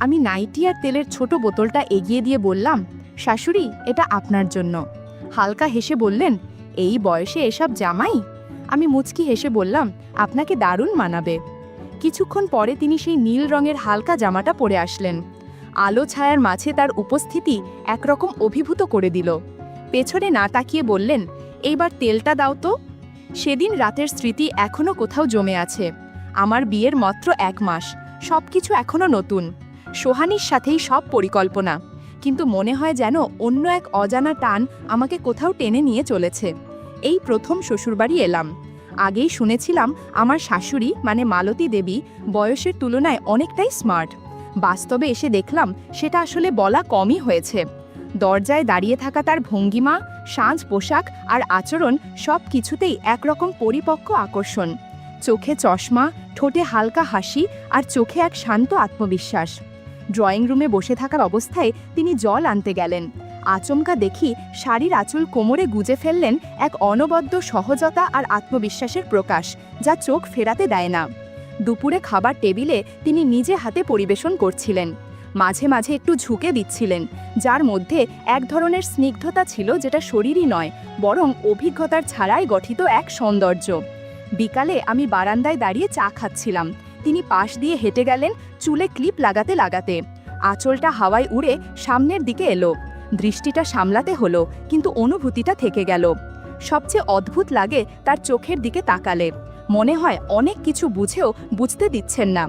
আমি নাইটি আর তেলের ছোট বোতলটা এগিয়ে দিয়ে বললাম, শাশুড়ি, এটা আপনার জন্য। হালকা হেসে বললেন, এই বয়সে এসব জামাই? আমি মুচকি হেসে বললাম, আপনাকে দারুণ মানাবে। কিছুক্ষণ পরে তিনি সেই নীল রঙের হালকা জামাটা পরে আসলেন। আলো ছায়ার মাঝে তার উপস্থিতি একরকম অভিভূত করে দিল। পেছনে না তাকিয়ে বললেন, এইবার তেলটা দাও তো। সেদিন রাতের স্মৃতি এখনও কোথাও জমে আছে। আমার বিয়ের মাত্র 1 মাস, সব কিছু এখনও নতুন। সোহানীর সাথেই সব পরিকল্পনা, কিন্তু মনে হয় যেন অন্য এক অজানা টান আমাকে কোথাও টেনে নিয়ে চলেছে। এই প্রথম শ্বশুরবাড়ি এলাম। আগেই শুনেছিলাম আমার শাশুড়ি মানে মালতী দেবী বয়সের তুলনায় অনেকটাই স্মার্ট। বাস্তবে এসে দেখলাম সেটা আসলে বলা কমই হয়েছে। দরজায় দাঁড়িয়ে থাকা তার ভঙ্গিমা, সাজ পোশাক আর আচরণ সব কিছুতেই একরকম পরিপক্ক আকর্ষণ। চোখে চশমা, ঠোঁটে হালকা হাসি আর চোখে এক শান্ত আত্মবিশ্বাস। ড্রয়িং রুমে বসে থাকার অবস্থায় তিনি জল আনতে গেলেন। আচমকা দেখি শাড়ির আঁচল কোমরে গুজে ফেললেন, এক অনবদ্য সহজতা আর আত্মবিশ্বাসের প্রকাশ যা চোখ ফেরাতে দেয় না। দুপুরে খাবার টেবিলে তিনি নিজে হাতে পরিবেশন করছিলেন। মাঝে মাঝে একটু ঝুঁকে দিচ্ছিলেন, যার মধ্যে এক ধরনের স্নিগ্ধতা ছিল যেটা শরীরই নয়, বরং অভিজ্ঞতার ছাড়াই গঠিত এক সৌন্দর্য। বিকালে আমি বারান্দায় দাঁড়িয়ে চা খাচ্ছিলাম। তিনি পাশ দিয়ে হেঁটে গেলেন, চুলে ক্লিপ লাগাতে লাগাতে। আঁচলটা হাওয়ায় উড়ে সামনের দিকে এলো। দৃষ্টিটা সামলাতে হলো, কিন্তু অনুভূতিটা থেকে গেল। সবচেয়ে অদ্ভুত লাগে তার চোখের দিকে তাকালে। মনে হয় অনেক কিছু বুঝেও বুঝতে দিচ্ছেন না।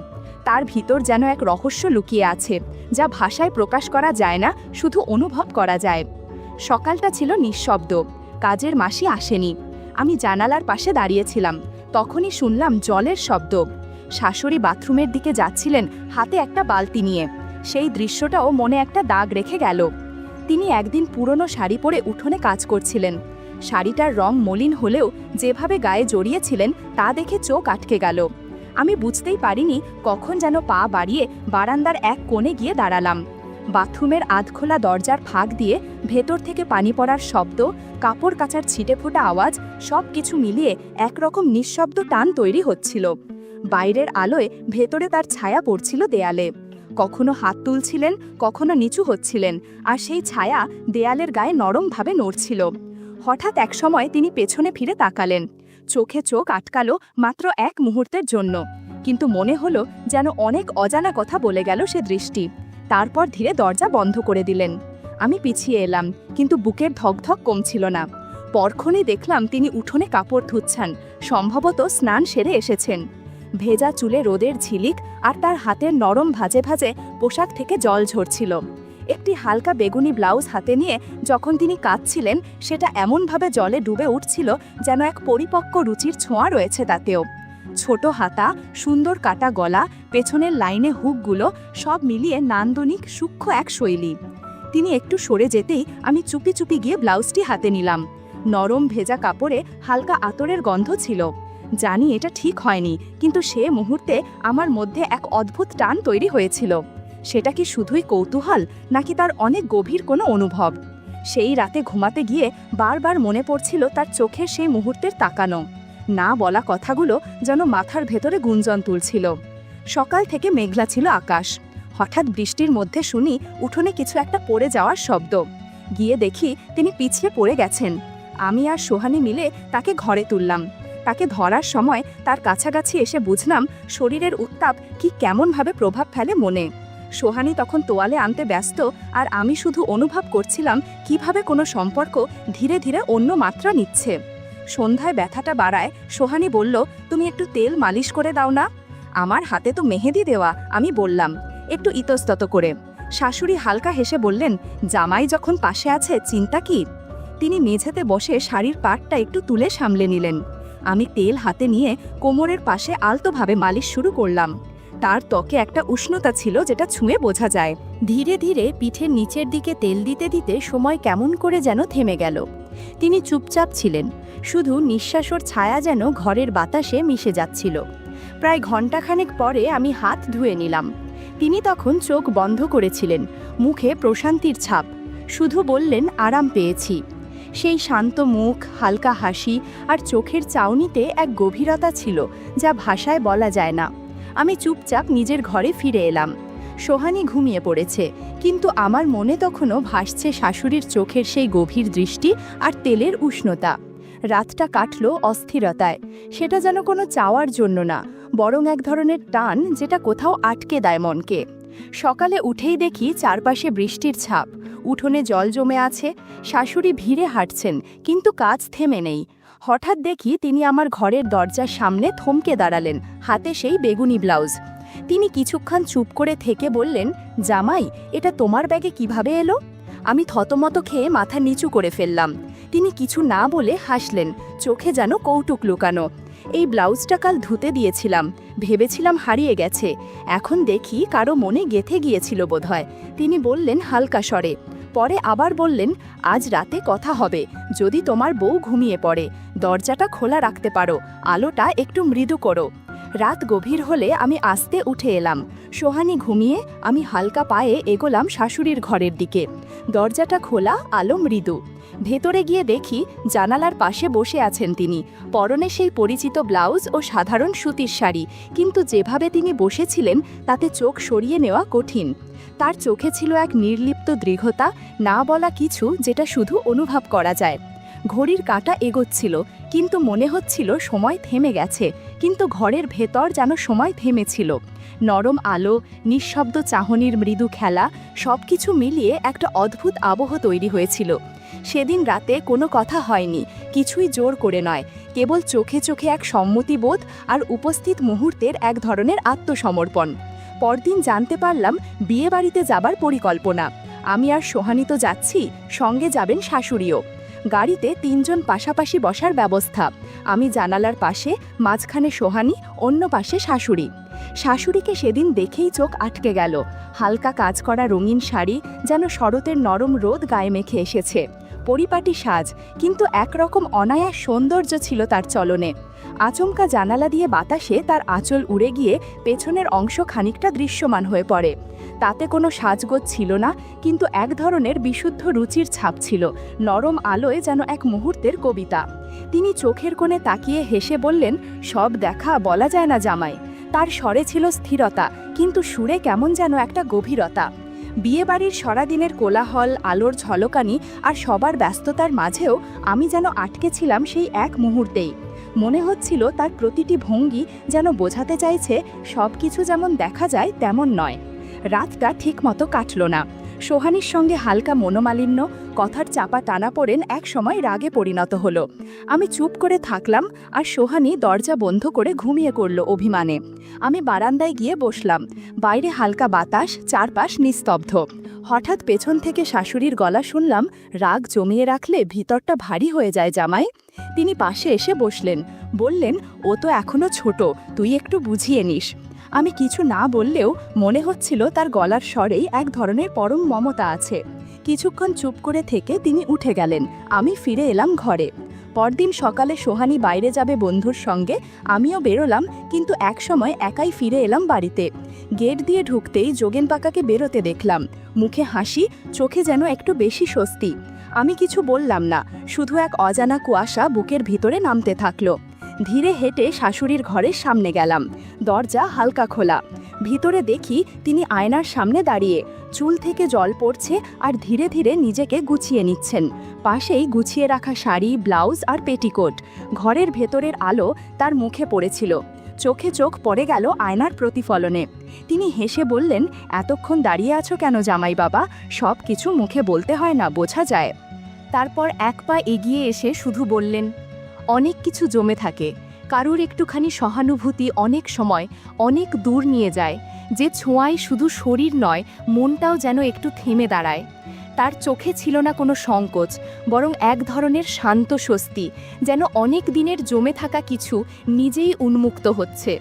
তার ভিতর যেন এক রহস্য লুকিয়ে আছে, যা ভাষায় প্রকাশ করা যায় না, শুধু অনুভব করা যায়। সকালটা ছিল নিঃশব্দ। কাজের মাসি আসেনি। আমি জানালার পাশে দাঁড়িয়েছিলাম। তখনই শুনলাম জলের শব্দ। শাশুড়ি বাথরুমের দিকে যাচ্ছিলেন, হাতে একটা বালতি নিয়ে। সেই দৃশ্যটাও মনে একটা দাগ রেখে গেল। তিনি একদিন পুরনো শাড়ি পরে উঠোনে কাজ করছিলেন। শাড়িটার রং মলিন হলেও যেভাবে গায়ে জড়িয়েছিলেন তা দেখে চোখ আটকে গেল। আমি বুঝতেই পারিনি কখন যেন পা বাড়িয়ে বারান্দার এক কোণে গিয়ে দাঁড়ালাম। বাথরুমের আধখোলা দরজার ফাঁক দিয়ে ভেতর থেকে পানি পড়ার শব্দ, কাপড় কাচার ছিটে ফোটা আওয়াজ, সব কিছু মিলিয়ে একরকম নিঃশব্দ টান তৈরি হচ্ছিল। বাইরের আলোয় ভেতরে তার ছায়া পড়ছিল দেয়ালে। কখনো হাত তুলছিলেন, কখনো নিচু হচ্ছিলেন, আর সেই ছায়া দেয়ালের গায়ে নরমভাবে নড়ছিল। হঠাৎ একসময় তিনি পেছনে ফিরে তাকালেন। চোখে চোখ আটকালো মাত্র এক মুহূর্তের জন্য, কিন্তু মনে হলো যেন অনেক অজানা কথা বলে গেল সে দৃষ্টি। তারপর ধীরে দরজা বন্ধ করে দিলেন। আমি পিছিয়ে এলাম, কিন্তু বুকের ধকধক কমছিল না। পরক্ষণেই দেখলাম তিনি উঠোনে কাপড় ধুচ্ছেন, সম্ভবত স্নান সেরে এসেছেন। ভেজা চুলে রোদের ঝিলিক আর তার হাতের নরম ভাজে ভাজে পোশাক থেকে জল ঝরছিল। একটি হালকা বেগুনি ব্লাউজ হাতে নিয়ে যখন তিনি কাঁদছিলেন, সেটা এমনভাবে জলে ডুবে উঠছিল যেন এক পরিপক্ক রুচির ছোঁয়া রয়েছে তাতেও। ছোট হাতা, সুন্দর কাটা গলা, পেছনের লাইনে হুকগুলো, সব মিলিয়ে নান্দনিক সূক্ষ্ম এক শৈলী। তিনি একটু সরে যেতেই আমি চুপি চুপি গিয়ে ব্লাউজটি হাতে নিলাম। নরম ভেজা কাপড়ে হালকা আতরের গন্ধ ছিল। জানি এটা ঠিক হয়নি, কিন্তু সে মুহূর্তে আমার মধ্যে এক অদ্ভুত টান তৈরি হয়েছিল। সেটা কি শুধুই কৌতূহল, নাকি তার অনেক গভীর কোনো অনুভব? সেই রাতে ঘুমাতে গিয়ে বারবার মনে পড়ছিল তার চোখের সেই মুহূর্তের তাকানো। না বলা কথাগুলো যেন মাথার ভেতরে গুঞ্জন তুলছিল। সকাল থেকে মেঘলা ছিল আকাশ। হঠাৎ বৃষ্টির মধ্যে শুনি উঠোনে কিছু একটা পড়ে যাওয়ার শব্দ। গিয়ে দেখি তিনি পিছিয়ে পড়ে গেছেন। আমি আর সোহানী মিলে তাকে ঘরে তুললাম। তাকে ধরার সময় তার কাছাকাছি এসে বুঝলাম শরীরের উত্তাপ কি কেমনভাবে প্রভাব ফেলে মনে। সোহানী তখন তোয়ালে আনতে ব্যস্ত, আর আমি শুধু অনুভব করছিলাম কিভাবে কোনো সম্পর্ক ধীরে ধীরে অন্য মাত্রা নিচ্ছে। সন্ধ্যায় ব্যথাটা বাড়ায় সোহানী বলল, তুমি একটু তেল মালিশ করে দাও না। আমার হাতে তো মেহেদি দেওয়া, আমি বললাম, একটু ইতস্তত করে। শাশুড়ি হালকা হেসে বললেন, জামাই যখন পাশে আছে চিন্তা কি? তিনি মেঝেতে বসে শাড়ির পাটটা একটু তুলে সামলে নিলেন। আমি তেল হাতে নিয়ে কোমরের পাশে আলতোভাবে মালিশ শুরু করলাম। তার ত্বকে একটা উষ্ণতা ছিল যেটা ছুঁয়ে বোঝা যায়। ধীরে ধীরে পিঠের নিচের দিকে তেল দিতে দিতে সময় কেমন করে যেন থেমে গেল। তিনি চুপচাপ ছিলেন, শুধু নিঃশ্বাসের ছায়া যেন ঘরের বাতাসে মিশে যাচ্ছিল। প্রায় ঘণ্টাখানেক পরে আমি হাত ধুয়ে নিলাম। তিনি তখন চোখ বন্ধ করেছিলেন, মুখে প্রশান্তির ছাপ। শুধু বললেন, আরাম পেয়েছি। সেই শান্ত মুখ, হালকা হাসি আর চোখের চাউনিতে এক গভীরতা ছিল যা ভাষায় বলা যায় না। আমি চুপচাপ নিজের ঘরে ফিরে এলাম। সোহানি ঘুমিয়ে পড়েছে, কিন্তু আমার মনে তখনও ভাসছে শাশুড়ির চোখের সেই গভীর দৃষ্টি আর তেলের উষ্ণতা। রাতটা কাটল অস্থিরতায়। সেটা যেন কোনো চাওয়ার জন্য না, বরং এক ধরনের টান যেটা কোথাও আটকে দেয় মনকে। সকালে উঠেই দেখি চারপাশে বৃষ্টির ছাপ, উঠোনে জল জমে আছে, শাশুড়ি ভিড়ে হাঁটছেন, কিন্তু কাজ থেমে নেই। হঠাৎ দেখি তিনি আমার ঘরের দরজার সামনে থমকে দাঁড়ালেন, হাতে সেই বেগুনি ব্লাউজ। তিনি কিছুক্ষণ চুপ করে থেকে বললেন, জামাই, এটা তোমার ব্যাগে কিভাবে এলো? আমি থতমত খেয়ে মাথা নিচু করে ফেললাম। তিনি কিছু না বলে হাসলেন, চোখে যেন কৌতুক লুকানো। এই ব্লাউজটা কাল ধুতে দিয়েছিলাম, ভেবেছিলাম হারিয়ে গেছে, এখন দেখি কারো মনে গেঁথে গিয়েছিল বোধহয়। তিনি বললেন হালকা স্বরে, পরে আবার বললেন, আজ রাতে কথা হবে, যদি তোমার বউ ঘুমিয়ে পড়ে দরজাটা খোলা রাখতে পারো, আলোটা একটু মৃদু করো। রাত গভীর হলে আমি আস্তে উঠে এলাম। সোহানি ঘুমিয়ে, আমি হালকা পায়ে এগোলাম শাশুড়ির ঘরের দিকে। দরজাটা খোলা, আলো মৃদু। ভেতরে গিয়ে দেখি জানালার পাশে বসে আছেন তিনি, পরনে সেই পরিচিত ব্লাউজ ও সাধারণ সুতির শাড়ি, কিন্তু যেভাবে তিনি বসেছিলেন তাতে চোখ সরিয়ে নেওয়া কঠিন। তার চোখে ছিল এক নির্লিপ্ত দৃঢ়তা, না বলা কিছু যেটা শুধু অনুভব করা যায়। ঘড়ির কাঁটা এগোচ্ছিল, কিন্তু মনে হচ্ছিল সময় থেমে গেছে, কিন্তু ঘরের ভেতর যেন সময় থেমেছিল। নরম আলো, নিঃশব্দ চাহনির মৃদু খেলা, সবকিছু মিলিয়ে একটা অদ্ভুত আবহ তৈরি হয়েছিল। সেদিন রাতে কোনো কথা হয়নি, কিছুই জোর করে নয়, কেবল চোখে চোখে এক সম্মতিবোধ আর উপস্থিত মুহূর্তের এক ধরনের আত্মসমর্পণ। পরদিন জানতে পারলাম বিয়েবাড়িতে যাবার পরিকল্পনা। আমি আর সোহানি তো যাচ্ছি, সঙ্গে যাবেন শাশুড়িও। গাড়িতে ৩ জন পাশাপাশি বসার ব্যবস্থা। আমি জানালার পাশে, মাঝখানে সোহানি, অন্য পাশে শাশুড়ি। শাশুড়িকে সেদিন দেখেই চোখ আটকে গেল। হালকা কাজ করা রঙিন শাড়ি, যেন শরতের নরম রোদ গায়ে মেখে এসেছে। পরিপাটি সাজ, কিন্তু একরকম অনায়াস সৌন্দর্য ছিল তার চলনে। আচমকা জানালা দিয়ে বাতাসে তার আঁচল উড়ে গিয়ে পেছনের অংশ খানিকটা দৃশ্যমান হয়ে পড়ে। তাতে কোনো সাজগোজ ছিল না, কিন্তু এক ধরনের বিশুদ্ধ রুচির ছাপ ছিল, নরম আলোয় যেন এক মুহূর্তের কবিতা। তিনি চোখের কোণে তাকিয়ে হেসে বললেন, সব দেখা বলা যায় না জামাই। তার স্বরে ছিল স্থিরতা, কিন্তু সুরে কেমন যেন একটা গভীরতা। বিয়েবাড়ির সারাদিনের কোলাহল, আলোর ঝলকানি আর সবার ব্যস্ততার মাঝেও আমি যেন আটকে ছিলাম সেই এক মুহূর্তেই। মনে হচ্ছিল তার প্রতিটি ভঙ্গি যেন বোঝাতে চাইছে সব কিছু যেমন দেখা যায় তেমন নয়। রাতটা ঠিকমতো কাটল না। সোহানির সঙ্গে হালকা মনোমালিন্য, কথার চাপা টানাপোড়েন এক সময় রাগে পরিণত হলো। আমি চুপ করে থাকলাম, আর সোহানি দরজা বন্ধ করে ঘুমিয়ে পড়ল অভিমানে। আমি বারান্দায় গিয়ে বসলাম। বাইরে হালকা বাতাস, চারপাশ নিস্তব্ধ। হঠাৎ পেছন থেকে শাশুড়ির গলা শুনলাম, রাগ জমিয়ে রাখলে ভিতরটা ভারী হয়ে যায় জামাই। তিনি পাশে এসে বসলেন, বললেন, ও তো এখনো ছোট, তুই একটু বুঝিয়ে নিস। আমি কিছু না বললেও মনে হচ্ছিল তার গলার স্বরেই এক ধরনের পরম মমতা আছে। কিছুক্ষণ চুপ করে থেকে তিনি উঠে গেলেন। আমি ফিরে এলাম ঘরে। পরদিন সকালে সোহানি বাইরে যাবে বন্ধুর সঙ্গে, আমিও বেরোলাম, কিন্তু একসময় একাই ফিরে এলাম বাড়িতে। গেট দিয়ে ঢুকতেই যোগেন পাকাকে বেরোতে দেখলাম। মুখে হাসি, চোখে যেন একটু বেশি স্বস্তি। আমি কিছু বললাম না, শুধু এক অজানা কুয়াশা বুকের ভিতরে নামতে থাকলো। ধীরে হেঁটে শাশুড়ির ঘরের সামনে গেলাম। দরজা হালকা খোলা। ভিতরে দেখি তিনি আয়নার সামনে দাঁড়িয়ে, চুল থেকে জল পড়ছে আর ধীরে ধীরে নিজেকে গুছিয়ে নিচ্ছেন। পাশেই গুছিয়ে রাখা শাড়ি, ব্লাউজ আর পেটিকোট। ঘরের ভেতরের আলো তার মুখে পড়েছিল। চোখে চোখ পড়ে গেল আয়নার প্রতিফলনে। তিনি হেসে বললেন, এতক্ষণ দাঁড়িয়ে আছো কেন জামাই বাবা? সব কিছু মুখে বলতে হয় না, বোঝা যায়। তারপর এক পা এগিয়ে এসে শুধু বললেন, অনেক কিছু জমে থাকে, কারুর একটুখানি সহানুভূতি অনেক সময় অনেক দূর নিয়ে যায়, যে ছোঁয়ায় শুধু শরীর নয়, মনটাও যেন একটু থেমে দাঁড়ায়। তার চোখে ছিল না কোনো সংকোচ, বরং এক ধরনের শান্ত স্বস্তি, যেন অনেক দিনের জমে থাকা কিছু নিজেই উন্মুক্ত হচ্ছে।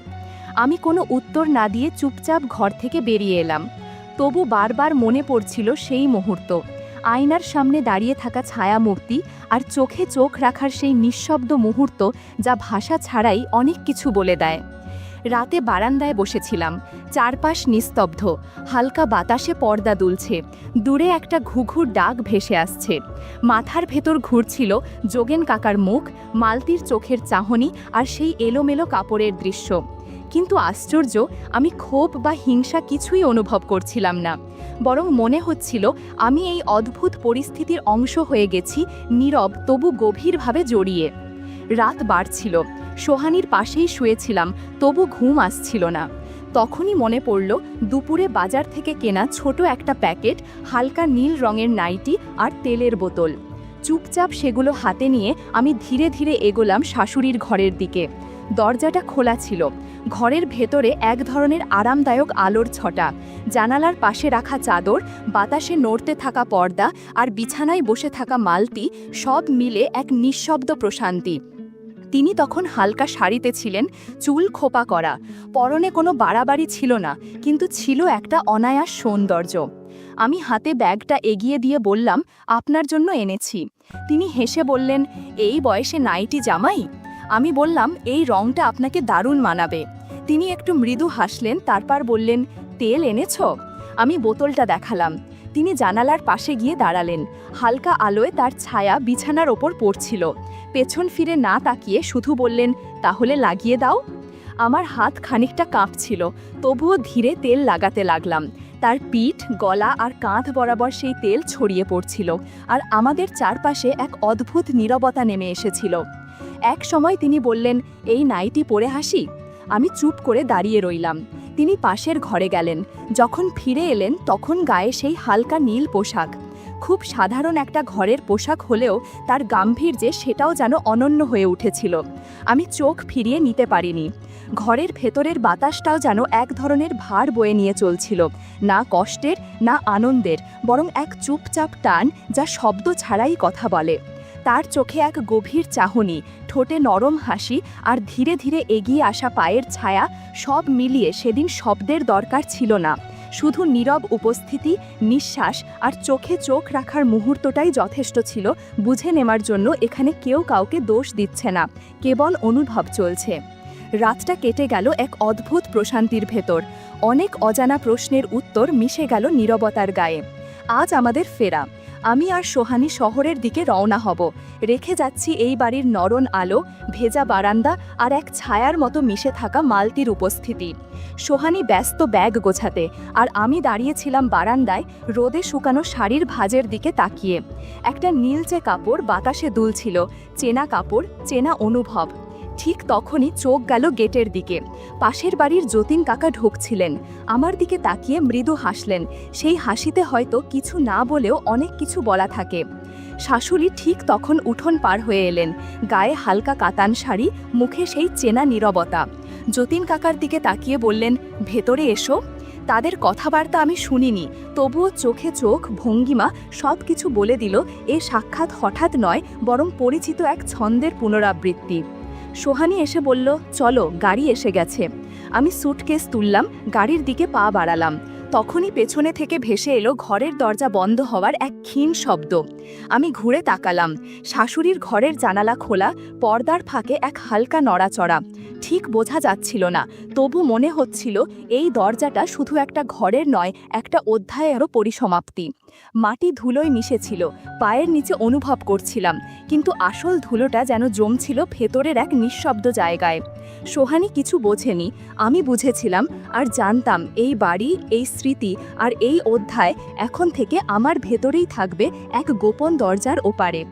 আমি কোনো উত্তর না দিয়ে চুপচাপ ঘর থেকে বেরিয়ে এলাম। তবু বারবার মনে পড়ছিল সেই মুহূর্ত, আয়নার সামনে দাঁড়িয়ে থাকা ছায়ামূর্তি আর চোখে চোখ রাখার সেই নিঃশব্দ মুহূর্ত, যা ভাষা ছাড়াই অনেক কিছু বলে দেয়। রাতে বারান্দায় বসেছিলাম, চারপাশ নিস্তব্ধ, হালকা বাতাসে পর্দা দুলছে, দূরে একটা ঘুঘুর ডাক ভেসে আসছে। মাথার ভেতর ঘুরছিল যোগেন কাকার মুখ, মালতির চোখের চাহনি আর সেই এলোমেলো কাপড়ের দৃশ্য। কিন্তু আশ্চর্য, আমি ক্ষোভ বা হিংসা কিছুই অনুভব করছিলাম না। বরং মনে হচ্ছিল আমি এই অদ্ভুত পরিস্থিতির অংশ হয়ে গেছি, নীরব তবু গভীরভাবে জড়িয়ে। রাত বাড়ছিল, সোহানীর পাশেই শুয়েছিলাম, তবু ঘুম আসছিল না। তখনই মনে পড়ল দুপুরে বাজার থেকে কেনা ছোট একটা প্যাকেট, হালকা নীল রঙের নাইটি আর তেলের বোতল। চুপচাপ সেগুলো হাতে নিয়ে আমি ধীরে ধীরে এগোলাম শাশুড়ির ঘরের দিকে। দরজাটা খোলা ছিল। ঘরের ভেতরে এক ধরনের আরামদায়ক আলোর ছটা, জানালার পাশে রাখা চাদর, বাতাসে নড়তে থাকা পর্দা আর বিছানায় বসে থাকা মালতি, সব মিলে এক নিঃশব্দ প্রশান্তি। তিনি তখন হালকা শাড়িতে ছিলেন, চুল খোপা করা, পরনে কোনো বাড়াবাড়ি ছিল না, কিন্তু ছিল একটা অনায়াস সৌন্দর্য। আমি হাতে ব্যাগটা এগিয়ে দিয়ে বললাম, আপনার জন্য এনেছি। তিনি হেসে বললেন, এই বয়সে নাইটি জামাই? আমি বললাম, এই রংটা আপনাকে দারুণ মানাবে। তিনি একটু মৃদু হাসলেন, তারপর বললেন, তেল এনেছ? আমি বোতলটা দেখালাম। তিনি জানালার পাশে গিয়ে দাঁড়ালেন। হালকা আলোয় তার ছায়া বিছানার ওপর পড়ছিল। পেছন ফিরে না তাকিয়ে শুধু বললেন, তাহলে লাগিয়ে দাও। আমার হাত খানিকটা কাঁপছিল, তবুও ধীরে তেল লাগাতে লাগলাম। তার পিঠ, গলা আর কাঁধ বরাবর সেই তেল ছড়িয়ে পড়ছিল, আর আমাদের চারপাশে এক অদ্ভুত নীরবতা নেমে এসেছিল। এক সময় তিনি বললেন, এই নাইটি পরে হাসি? আমি চুপ করে দাঁড়িয়ে রইলাম। তিনি পাশের ঘরে গেলেন। যখন ফিরে এলেন তখন গায়ে সেই হালকা নীল পোশাক। খুব সাধারণ একটা ঘরের পোশাক হলেও তার গাম্ভীর্যে সেটাও যেন অনন্য হয়ে উঠেছিল। আমি চোখ ফিরিয়ে নিতে পারিনি। ঘরের ভেতরের বাতাসটাও যেন এক ধরনের ভার বয়ে নিয়ে চলছিল, না কষ্টের না আনন্দের, বরং এক চুপচাপ টান যা শব্দ ছাড়াই কথা বলে। তার চোখে এক গভীর চাহনি, ঠোঁটে নরম হাসি আর ধীরে ধীরে এগিয়ে আসা পায়ের ছায়া, সব মিলিয়ে সেদিন শব্দের দরকার ছিল না। শুধু নীরব উপস্থিতি, নিঃশ্বাস আর চোখে চোখ রাখার মুহূর্তটাই যথেষ্ট ছিল বুঝে নেওয়ার জন্য এখানে কেউ কাউকে দোষ দিচ্ছে না, কেবল অনুভব চলছে। রাতটা কেটে গেল এক অদ্ভুত প্রশান্তির ভেতর। অনেক অজানা প্রশ্নের উত্তর মিশে গেল নীরবতার গায়ে। আজ আমাদের ফেরা। আমি আর সোহানী শহরের দিকে রওনা হব। রেখে যাচ্ছি এই বাড়ির নরম আলো, ভেজা বারান্দা আর এক ছায়ার মতো মিশে থাকা মালতির উপস্থিতি। সোহানী ব্যস্ত ব্যাগ গোছাতে, আর আমি দাঁড়িয়েছিলাম বারান্দায়, রোদে শুকানো শাড়ির ভাঁজের দিকে তাকিয়ে। একটা নীলচে কাপড় বাতাসে দুলছিল, চেনা কাপড়, চেনা অনুভব। ঠিক তখনই চোখ গেল গেটের দিকে। পাশের বাড়ির যতীন কাকা ঢুকছিলেন। আমার দিকে তাকিয়ে মৃদু হাসলেন। সেই হাসিতে হয়তো কিছু না বলেও অনেক কিছু বলা থাকে। শাশুড়ি ঠিক তখন উঠোন পার হয়ে এলেন, গায়ে হালকা কাতান শাড়ি, মুখে সেই চেনা নীরবতা। যতীন কাকার দিকে তাকিয়ে বললেন, ভেতরে এসো। তাদের কথাবার্তা আমি শুনিনি, তবুও চোখে চোখ, ভঙ্গিমা সব কিছু বলে দিল এ সাক্ষাৎ হঠাৎ নয়, বরং পরিচিত এক ছন্দের পুনরাবৃত্তি। সোহানী এসে বলল, চলো, গাড়ি এসে গেছে। আমি সুটকেস তুললাম, গাড়ির দিকে পা বাড়ালাম। তখনই পেছনে থেকে ভেসে এলো ঘরের দরজা বন্ধ হওয়ার এক ক্ষীণ শব্দ। আমি ঘুরে তাকালাম। শাশুড়ির ঘরের জানালা খোলা, পর্দার ফাঁকে এক হালকা নড়াচড়া। ঠিক বোঝা যাচ্ছিল না, তবু মনে হচ্ছিল এই দরজাটা শুধু একটা ঘরের নয়, একটা অধ্যায়েরও পরিসমাপ্তি। মাটি ধুলোয় মিশেছিল, পায়ের নিচে অনুভব করছিলাম, কিন্তু আসল ধুলোটা যেন জমছিল ভেতরের এক নিঃশব্দ জায়গায়। সোহানী কিছু বোঝেনি, আমি বুঝেছিলাম, আর জানতাম এই বাড়ি, এই স্মৃতি আর এই অধ্যায় এখন থেকে আমার ভেতরেই থাকবে, এক গোপন দরজার ওপারে।